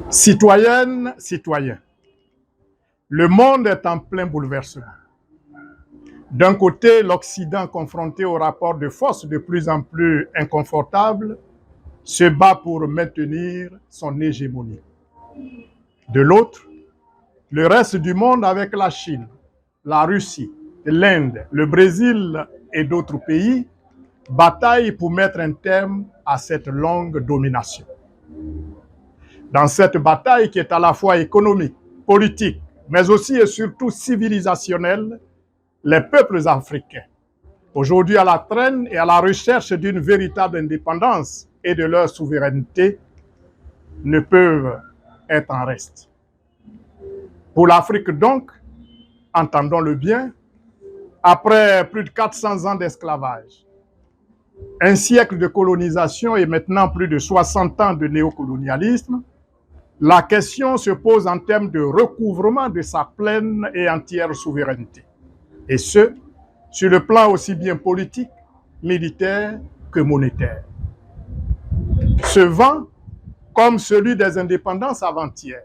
Citoyennes, citoyens, le monde est en plein bouleversement. D'un côté, l'Occident, confronté au rapport de force de plus en plus inconfortable, se bat pour maintenir son hégémonie. De l'autre, le reste du monde, avec la Chine, la Russie, l'Inde, le Brésil et d'autres pays, bataille pour mettre un terme à cette longue domination. Dans cette bataille qui est à la fois économique, politique, mais aussi et surtout civilisationnelle, les peuples africains, aujourd'hui à la traîne et à la recherche d'une véritable indépendance et de leur souveraineté, ne peuvent être en reste. Pour l'Afrique donc, entendons-le bien, après plus de 400 ans d'esclavage, un siècle de colonisation et maintenant plus de 60 ans de néocolonialisme, la question se pose en termes de recouvrement de sa pleine et entière souveraineté. Et ce, sur le plan aussi bien politique, militaire que monétaire. Ce vent, comme celui des indépendances avant-hier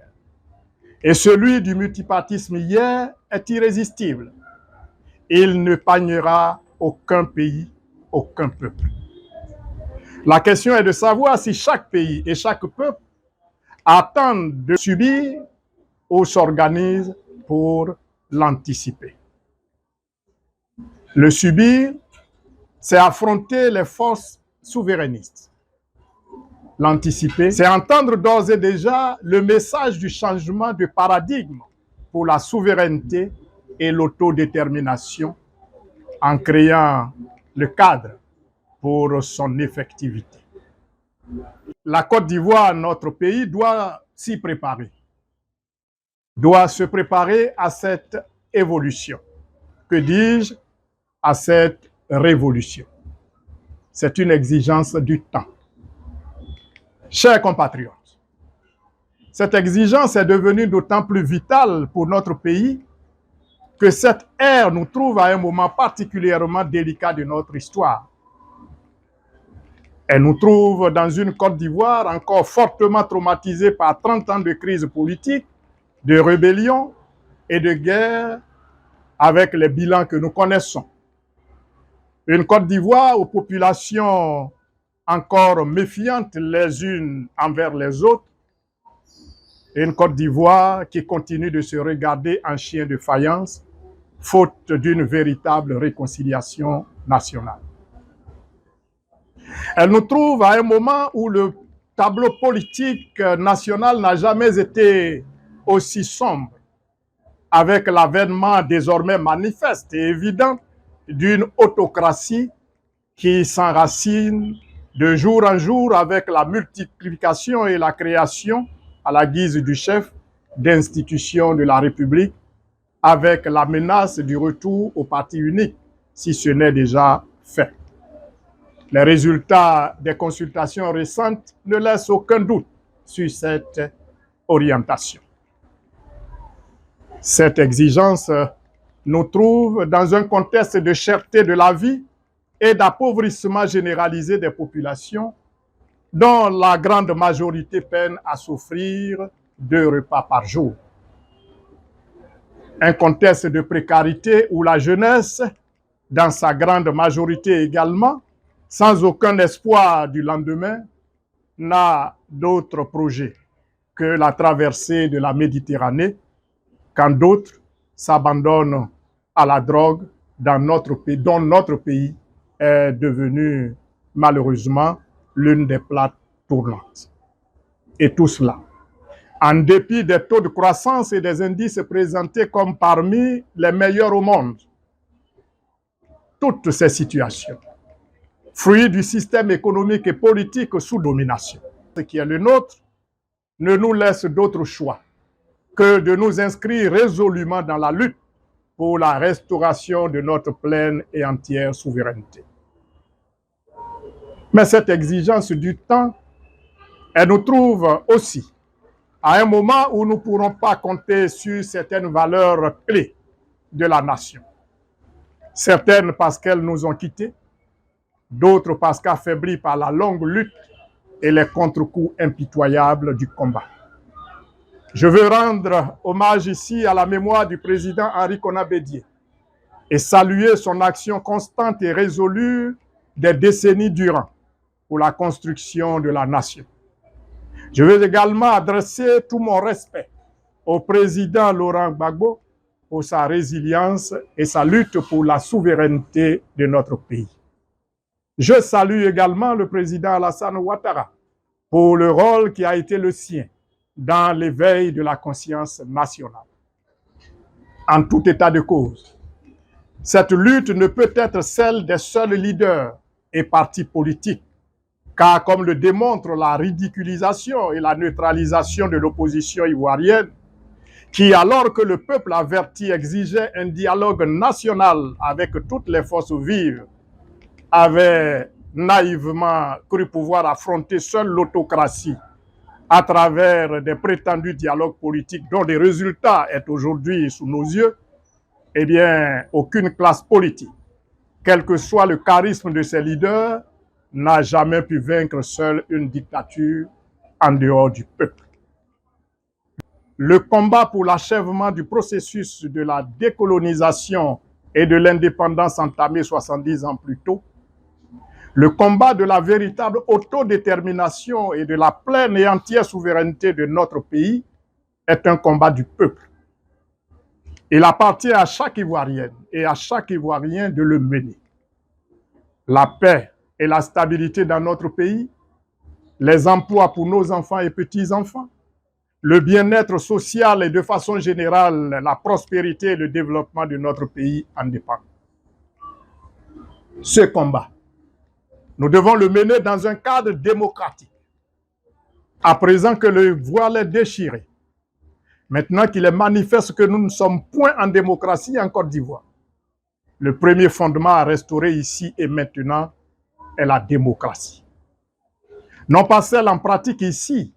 et celui du multipartisme hier, est irrésistible. Il ne épargnera aucun pays, aucun peuple. La question est de savoir si chaque pays et chaque peuple attendent de subir ou s'organisent pour l'anticiper. Le subir, c'est affronter les forces souverainistes. L'anticiper, c'est entendre d'ores et déjà le message du changement de paradigme pour la souveraineté et l'autodétermination en créant le cadre pour son effectivité. La Côte d'Ivoire, notre pays, doit s'y préparer, doit se préparer à cette évolution. Que dis-je? À cette révolution. C'est une exigence du temps. Chers compatriotes, cette exigence est devenue d'autant plus vitale pour notre pays que cette ère nous trouve à un moment particulièrement délicat de notre histoire. Elle nous trouve dans une Côte d'Ivoire encore fortement traumatisée par 30 ans de crise politique, de rébellion et de guerre avec les bilans que nous connaissons. Une Côte d'Ivoire aux populations encore méfiantes les unes envers les autres, et une Côte d'Ivoire qui continue de se regarder en chien de faïence, faute d'une véritable réconciliation nationale. Elle nous trouve à un moment où le tableau politique national n'a jamais été aussi sombre, avec l'avènement désormais manifeste et évident d'une autocratie qui s'enracine de jour en jour avec la multiplication et la création, à la guise du chef, d'institutions de la République, avec la menace du retour au parti unique, si ce n'est déjà fait. Les résultats des consultations récentes ne laissent aucun doute sur cette orientation. Cette exigence nous trouve dans un contexte de cherté de la vie et d'appauvrissement généralisé des populations, dont la grande majorité peine à s'offrir 2 repas par jour. Un contexte de précarité où la jeunesse, dans sa grande majorité également, sans aucun espoir du lendemain, n'a d'autre projet que la traversée de la Méditerranée, quand d'autres s'abandonnent à la drogue dans notre pays, dont notre pays est devenu malheureusement l'une des plaques tournantes. Et tout cela, en dépit des taux de croissance et des indices présentés comme parmi les meilleurs au monde. Toutes ces situations, fruits du système économique et politique sous domination, ce qui est le nôtre, ne nous laisse d'autre choix que de nous inscrire résolument dans la lutte pour la restauration de notre pleine et entière souveraineté. Mais cette exigence du temps, elle nous trouve aussi à un moment où nous ne pourrons pas compter sur certaines valeurs clés de la nation. Certaines parce qu'elles nous ont quittés, d'autres parce qu'affaiblies par la longue lutte et les contre-coups impitoyables du combat. Je veux rendre hommage ici à la mémoire du président Henri Konan Bédié et saluer son action constante et résolue des décennies durant pour la construction de la nation. Je veux également adresser tout mon respect au président Laurent Gbagbo pour sa résilience et sa lutte pour la souveraineté de notre pays. Je salue également le président Alassane Ouattara pour le rôle qui a été le sien dans l'éveil de la conscience nationale. En tout état de cause, cette lutte ne peut être celle des seuls leaders et partis politiques, car comme le démontre la ridiculisation et la neutralisation de l'opposition ivoirienne, qui, alors que le peuple averti exigeait un dialogue national avec toutes les forces vives, avait naïvement cru pouvoir affronter seule l'autocratie à travers des prétendus dialogues politiques dont le résultat est aujourd'hui sous nos yeux, eh bien, aucune classe politique, quel que soit le charisme de ses leaders, n'a jamais pu vaincre seule une dictature en dehors du peuple. Le combat pour l'achèvement du processus de la décolonisation et de l'indépendance entamé 70 ans plus tôt, le combat de la véritable autodétermination et de la pleine et entière souveraineté de notre pays est un combat du peuple. Il appartient à chaque Ivoirienne et à chaque Ivoirien de le mener. La paix et la stabilité dans notre pays, les emplois pour nos enfants et petits-enfants, le bien-être social et de façon générale, la prospérité et le développement de notre pays en dépendent. Ce combat, nous devons le mener dans un cadre démocratique. À présent que le voile est déchiré, maintenant qu'il est manifeste que nous ne sommes point en démocratie en Côte d'Ivoire, le premier fondement à restaurer ici et maintenant est la démocratie. Non pas celle en pratique ici,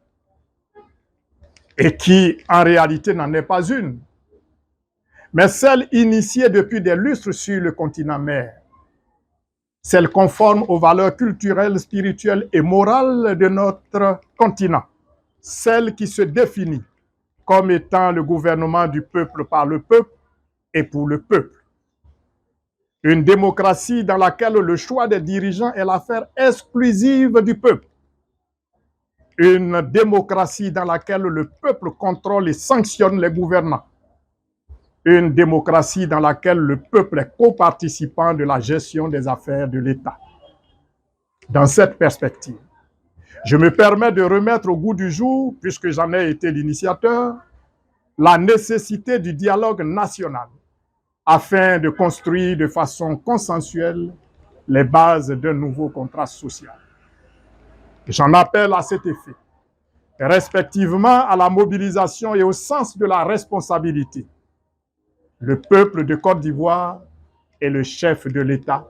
et qui en réalité n'en est pas une, mais celle initiée depuis des lustres sur le continent mère, celle conforme aux valeurs culturelles, spirituelles et morales de notre continent, celle qui se définit comme étant le gouvernement du peuple par le peuple et pour le peuple. Une démocratie dans laquelle le choix des dirigeants est l'affaire exclusive du peuple. Une démocratie dans laquelle le peuple contrôle et sanctionne les gouvernants. Une démocratie dans laquelle le peuple est coparticipant de la gestion des affaires de l'État. Dans cette perspective, je me permets de remettre au goût du jour, puisque j'en ai été l'initiateur, la nécessité du dialogue national afin de construire de façon consensuelle les bases d'un nouveau contrat social. J'en appelle à cet effet, respectivement à la mobilisation et au sens de la responsabilité. Le peuple de Côte d'Ivoire est le chef de l'État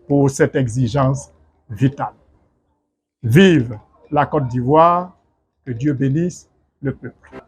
pour cette exigence vitale. Vive la Côte d'Ivoire, que Dieu bénisse le peuple.